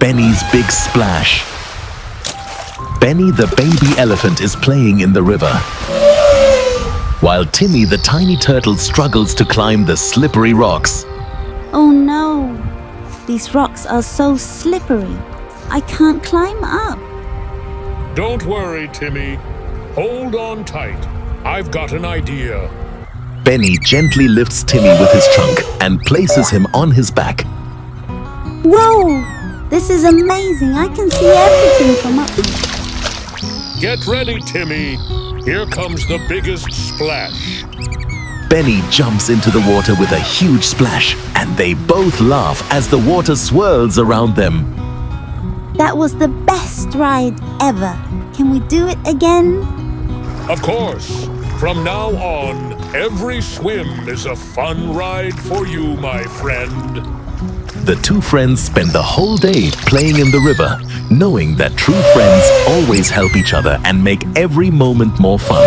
Benny's Big Splash. Benny the baby elephant is playing in the river, while Timmy the tiny turtle struggles to climb the slippery rocks. Oh no! These rocks are so slippery. I can't climb up. Don't worry, Timmy. Hold on tight. I've got an idea. Benny gently lifts Timmy with his trunk and places him on his back. Whoa! This is amazing. I can see everything from up here. Get ready, Timmy. Here comes the biggest splash. Benny jumps into the water with a huge splash, and they both laugh as the water swirls around them. That was the best ride ever. Can we do it again? Of course. From now on, every swim is a fun ride for you, my friend. The two friends spend the whole day playing in the river, knowing that true friends always help each other and make every moment more fun.